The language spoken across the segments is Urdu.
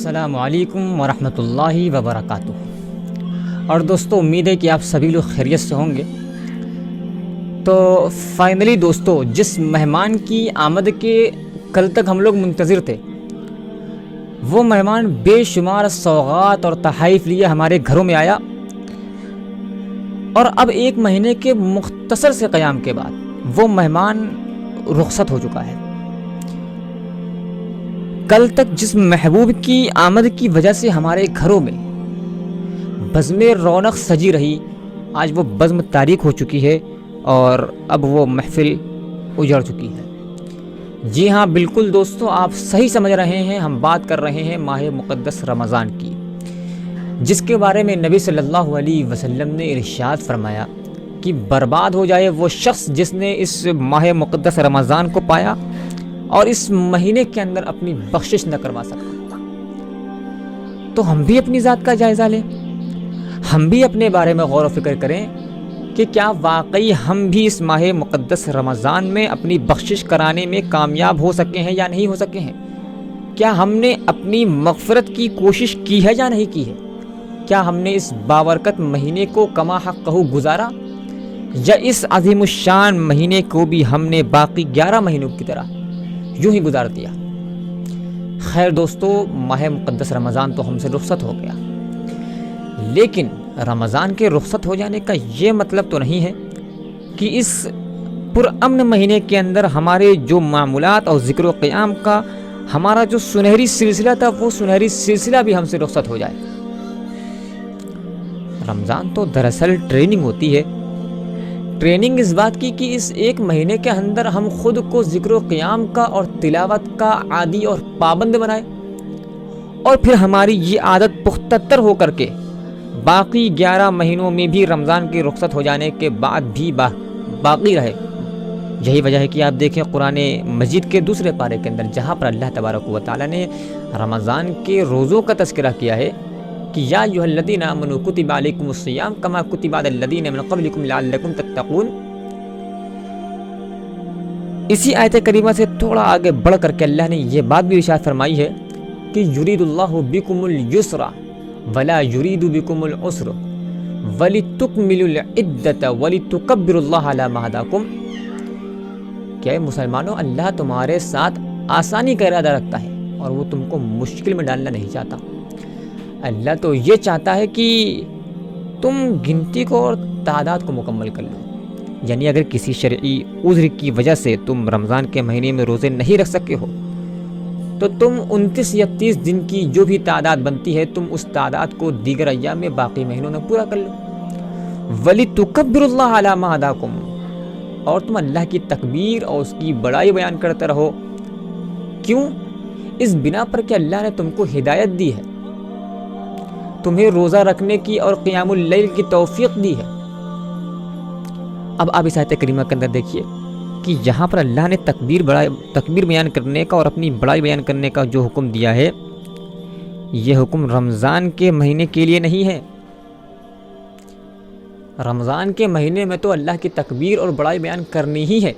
السلام علیکم ورحمۃ اللہ وبرکاتہ۔ اور دوستو، امید ہے کہ آپ سبھی لوگ خیریت سے ہوں گے۔ تو فائنلی دوستو، جس مہمان کی آمد کے کل تک ہم لوگ منتظر تھے، وہ مہمان بے شمار سوغات اور تحائف لیے ہمارے گھروں میں آیا، اور اب 1 مہینے کے مختصر سے قیام کے بعد وہ مہمان رخصت ہو چکا ہے۔ کل تک جس محبوب کی آمد کی وجہ سے ہمارے گھروں میں بزم رونق سجی رہی، آج وہ بزم تاریک ہو چکی ہے اور اب وہ محفل اجڑ چکی ہے۔ جی ہاں، بالکل دوستو، آپ صحیح سمجھ رہے ہیں، ہم بات کر رہے ہیں ماہ مقدس رمضان کی، جس کے بارے میں نبی صلی اللہ علیہ وسلم نے ارشاد فرمایا کہ برباد ہو جائے وہ شخص جس نے اس ماہ مقدس رمضان کو پایا اور اس مہینے کے اندر اپنی بخشش نہ کروا سکا۔ تو ہم بھی اپنی ذات کا جائزہ لیں، ہم بھی اپنے بارے میں غور و فکر کریں کہ کیا واقعی ہم بھی اس ماہ مقدس رمضان میں اپنی بخشش کرانے میں کامیاب ہو سکے ہیں یا نہیں ہو سکے ہیں؟ کیا ہم نے اپنی مغفرت کی کوشش کی ہے یا نہیں کی ہے؟ کیا ہم نے اس بابرکت مہینے کو کما حقہ گزارا، یا اس عظیم الشان مہینے کو بھی ہم نے باقی 11 مہینوں کی طرح یوں ہی گزار دیا؟ خیر دوستو، ماہ مقدس رمضان تو ہم سے رخصت ہو گیا، لیکن رمضان کے رخصت ہو جانے کا یہ مطلب تو نہیں ہے کہ اس پرامن مہینے کے اندر ہمارے جو معمولات اور ذکر و قیام کا ہمارا جو سنہری سلسلہ تھا، وہ سنہری سلسلہ بھی ہم سے رخصت ہو جائے۔ رمضان تو دراصل ٹریننگ ہوتی ہے، ٹریننگ اس بات کی کہ اس 1 مہینے کے اندر ہم خود کو ذکر و قیام کا اور تلاوت کا عادی اور پابند بنائیں، اور پھر ہماری یہ عادت پختہ تر ہو کر کے باقی 11 مہینوں میں بھی رمضان کی رخصت ہو جانے کے بعد بھی باقی رہے۔ یہی وجہ ہے کہ آپ دیکھیں قرآن مجید کے دوسرے پارے کے اندر، جہاں پر اللہ تبارک و تعالیٰ نے رمضان کے روزوں کا تذکرہ کیا ہے کہ یا ایھا الذین آمنوا کتب علیکم الصیام کما کتب علی الذین من قبلکم لعلکم تتقون۔ اسی آیت کریمہ سے تھوڑا آگے بڑھ کر کے اللہ نے یہ بات بھی ارشاد فرمائی ہے کہ یرید اللہ بکم الیسر ولا یرید بکم العسر ولتکملوا العدۃ ولتکبروا اللہ علی ما ہداکم۔ کہ مسلمانوں، اللہ تمہارے ساتھ آسانی کا ارادہ رکھتا ہے اور وہ تم کو مشکل میں ڈالنا نہیں چاہتا۔ اللہ تو یہ چاہتا ہے کہ تم گنتی کو اور تعداد کو مکمل کر لو، یعنی اگر کسی شرعی عذر کی وجہ سے تم رمضان کے مہینے میں روزے نہیں رکھ سکے ہو تو تم 29 یا 30 دن کی جو بھی تعداد بنتی ہے، تم اس تعداد کو دیگر ایام میں باقی مہینوں میں پورا کر لو۔ وَلِتُكَبِّرُوا اللَّهَ عَلَى مَا هَدَاكُمْ، اور تم اللہ کی تکبیر اور اس کی بڑائی بیان کرتے رہو۔ کیوں؟ اس بنا پر کہ اللہ نے تم کو ہدایت دی ہے، تمہیں روزہ رکھنے کی اور قیام اللیل کی توفیق دی ہے۔ اب آپ اس آیت کریمہ کے اندر دیکھیے کہ یہاں پر اللہ نے تکبیر بیان کرنے کا اور اپنی بڑائی بیان کرنے کا جو حکم دیا ہے، یہ حکم رمضان کے مہینے کے لیے نہیں ہے۔ رمضان کے مہینے میں تو اللہ کی تکبیر اور بڑائی بیان کرنی ہی ہے،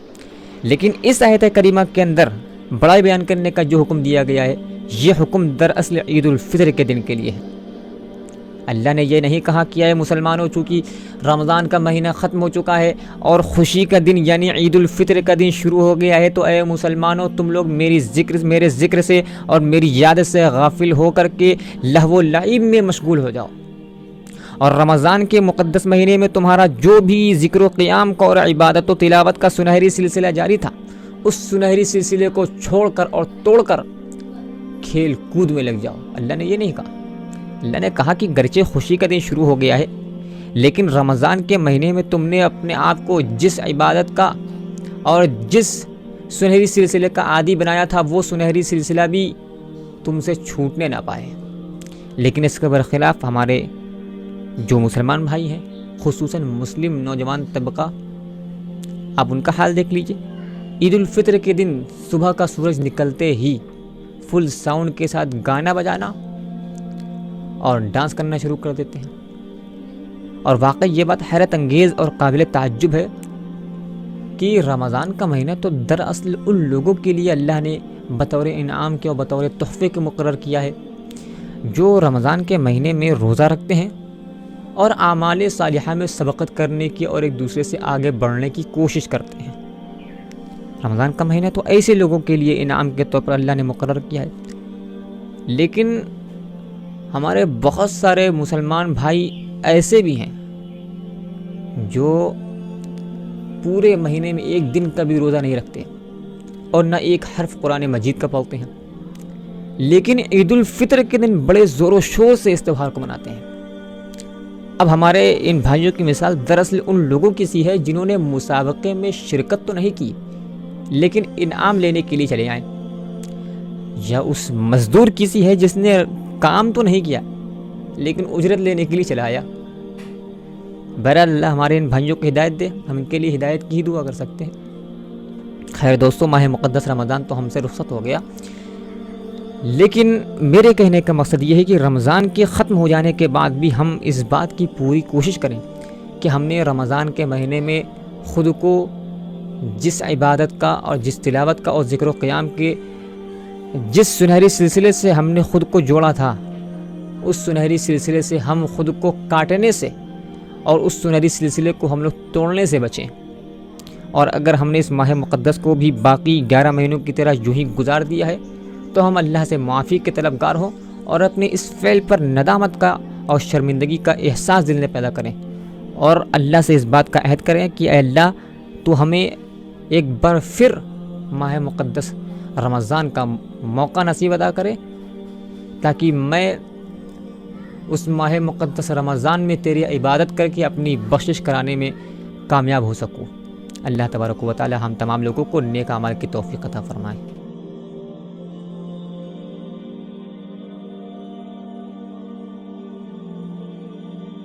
لیکن اس آیت کریمہ کے اندر بڑائی بیان کرنے کا جو حکم دیا گیا ہے، یہ حکم دراصل عید الفطر کے دن کے لیے ہے۔ اللہ نے یہ نہیں کہا کہ اے مسلمانوں، چونکہ رمضان کا مہینہ ختم ہو چکا ہے اور خوشی کا دن یعنی عید الفطر کا دن شروع ہو گیا ہے، تو اے مسلمانوں تم لوگ میرے ذکر سے اور میری یاد سے غافل ہو کر کے لہو و لعب میں مشغول ہو جاؤ، اور رمضان کے مقدس مہینے میں تمہارا جو بھی ذکر و قیام کا اور عبادت و تلاوت کا سنہری سلسلہ جاری تھا، اس سنہری سلسلے کو چھوڑ کر اور توڑ کر کھیل کود میں لگ جاؤ۔ اللہ نے یہ نہیں کہا۔ اللہ نے کہا کہ گرچہ خوشی کا دن شروع ہو گیا ہے، لیکن رمضان کے مہینے میں تم نے اپنے آپ کو جس عبادت کا اور جس سنہری سلسلے کا عادی بنایا تھا، وہ سنہری سلسلہ بھی تم سے چھوٹنے نہ پائے۔ لیکن اس کے برخلاف ہمارے جو مسلمان بھائی ہیں، خصوصاً مسلم نوجوان طبقہ، آپ ان کا حال دیکھ لیجئے۔ عید الفطر کے دن صبح کا سورج نکلتے ہی فل ساؤنڈ کے ساتھ گانا بجانا اور ڈانس کرنا شروع کر دیتے ہیں، اور واقعی یہ بات حیرت انگیز اور قابل تعجب ہے کہ رمضان کا مہینہ تو دراصل ان لوگوں کے لیے اللہ نے بطور انعام کے اور بطور تحفے کے مقرر کیا ہے جو رمضان کے مہینے میں روزہ رکھتے ہیں اور اعمال صالحہ میں سبقت کرنے کی اور ایک دوسرے سے آگے بڑھنے کی کوشش کرتے ہیں۔ رمضان کا مہینہ تو ایسے لوگوں کے لیے انعام کے طور پر اللہ نے مقرر کیا ہے، لیکن ہمارے بہت سارے مسلمان بھائی ایسے بھی ہیں جو پورے مہینے میں ایک دن کا بھی روزہ نہیں رکھتے اور نہ ایک حرف قرآن مجید کا پڑھتے ہیں، لیکن عید الفطر کے دن بڑے زور و شور سے اس تہوار کو مناتے ہیں۔ اب ہمارے ان بھائیوں کی مثال دراصل ان لوگوں کی سی ہے جنہوں نے مسابقے میں شرکت تو نہیں کی لیکن انعام لینے کے لیے چلے آئیں، یا اس مزدور کی سی ہے جس نے کام تو نہیں کیا لیکن اجرت لینے کے لیے چلا آیا۔ بہرحال اللہ ہمارے ان بھائیوں کو ہدایت دے، ہم ان کے لیے ہدایت کی ہی دعا کر سکتے ہیں۔ خیر دوستو، ماہ مقدس رمضان تو ہم سے رخصت ہو گیا، لیکن میرے کہنے کا مقصد یہ ہے کہ رمضان کے ختم ہو جانے کے بعد بھی ہم اس بات کی پوری کوشش کریں کہ ہم نے رمضان کے مہینے میں خود کو جس عبادت کا اور جس تلاوت کا اور ذکر و قیام کے جس سنہری سلسلے سے ہم نے خود کو جوڑا تھا، اس سنہری سلسلے سے ہم خود کو کاٹنے سے اور اس سنہری سلسلے کو ہم لوگ توڑنے سے بچیں۔ اور اگر ہم نے اس ماہ مقدس کو بھی باقی 11 مہینوں کی طرح یوں ہی گزار دیا ہے تو ہم اللہ سے معافی کے طلبگار ہوں اور اپنے اس فعل پر ندامت کا اور شرمندگی کا احساس دل میں پیدا کریں، اور اللہ سے اس بات کا عہد کریں کہ اے اللہ تو ہمیں ایک بار پھر ماہ مقدس رمضان کا موقع نصیب ادا کرے تاکہ میں اس ماہ مقدس رمضان میں تیری عبادت کر کے اپنی بخشش کرانے میں کامیاب ہو سکوں۔ اللہ تبارک و تعالی ہم تمام لوگوں کو نیک اعمال کی توفیق عطا فرمائے۔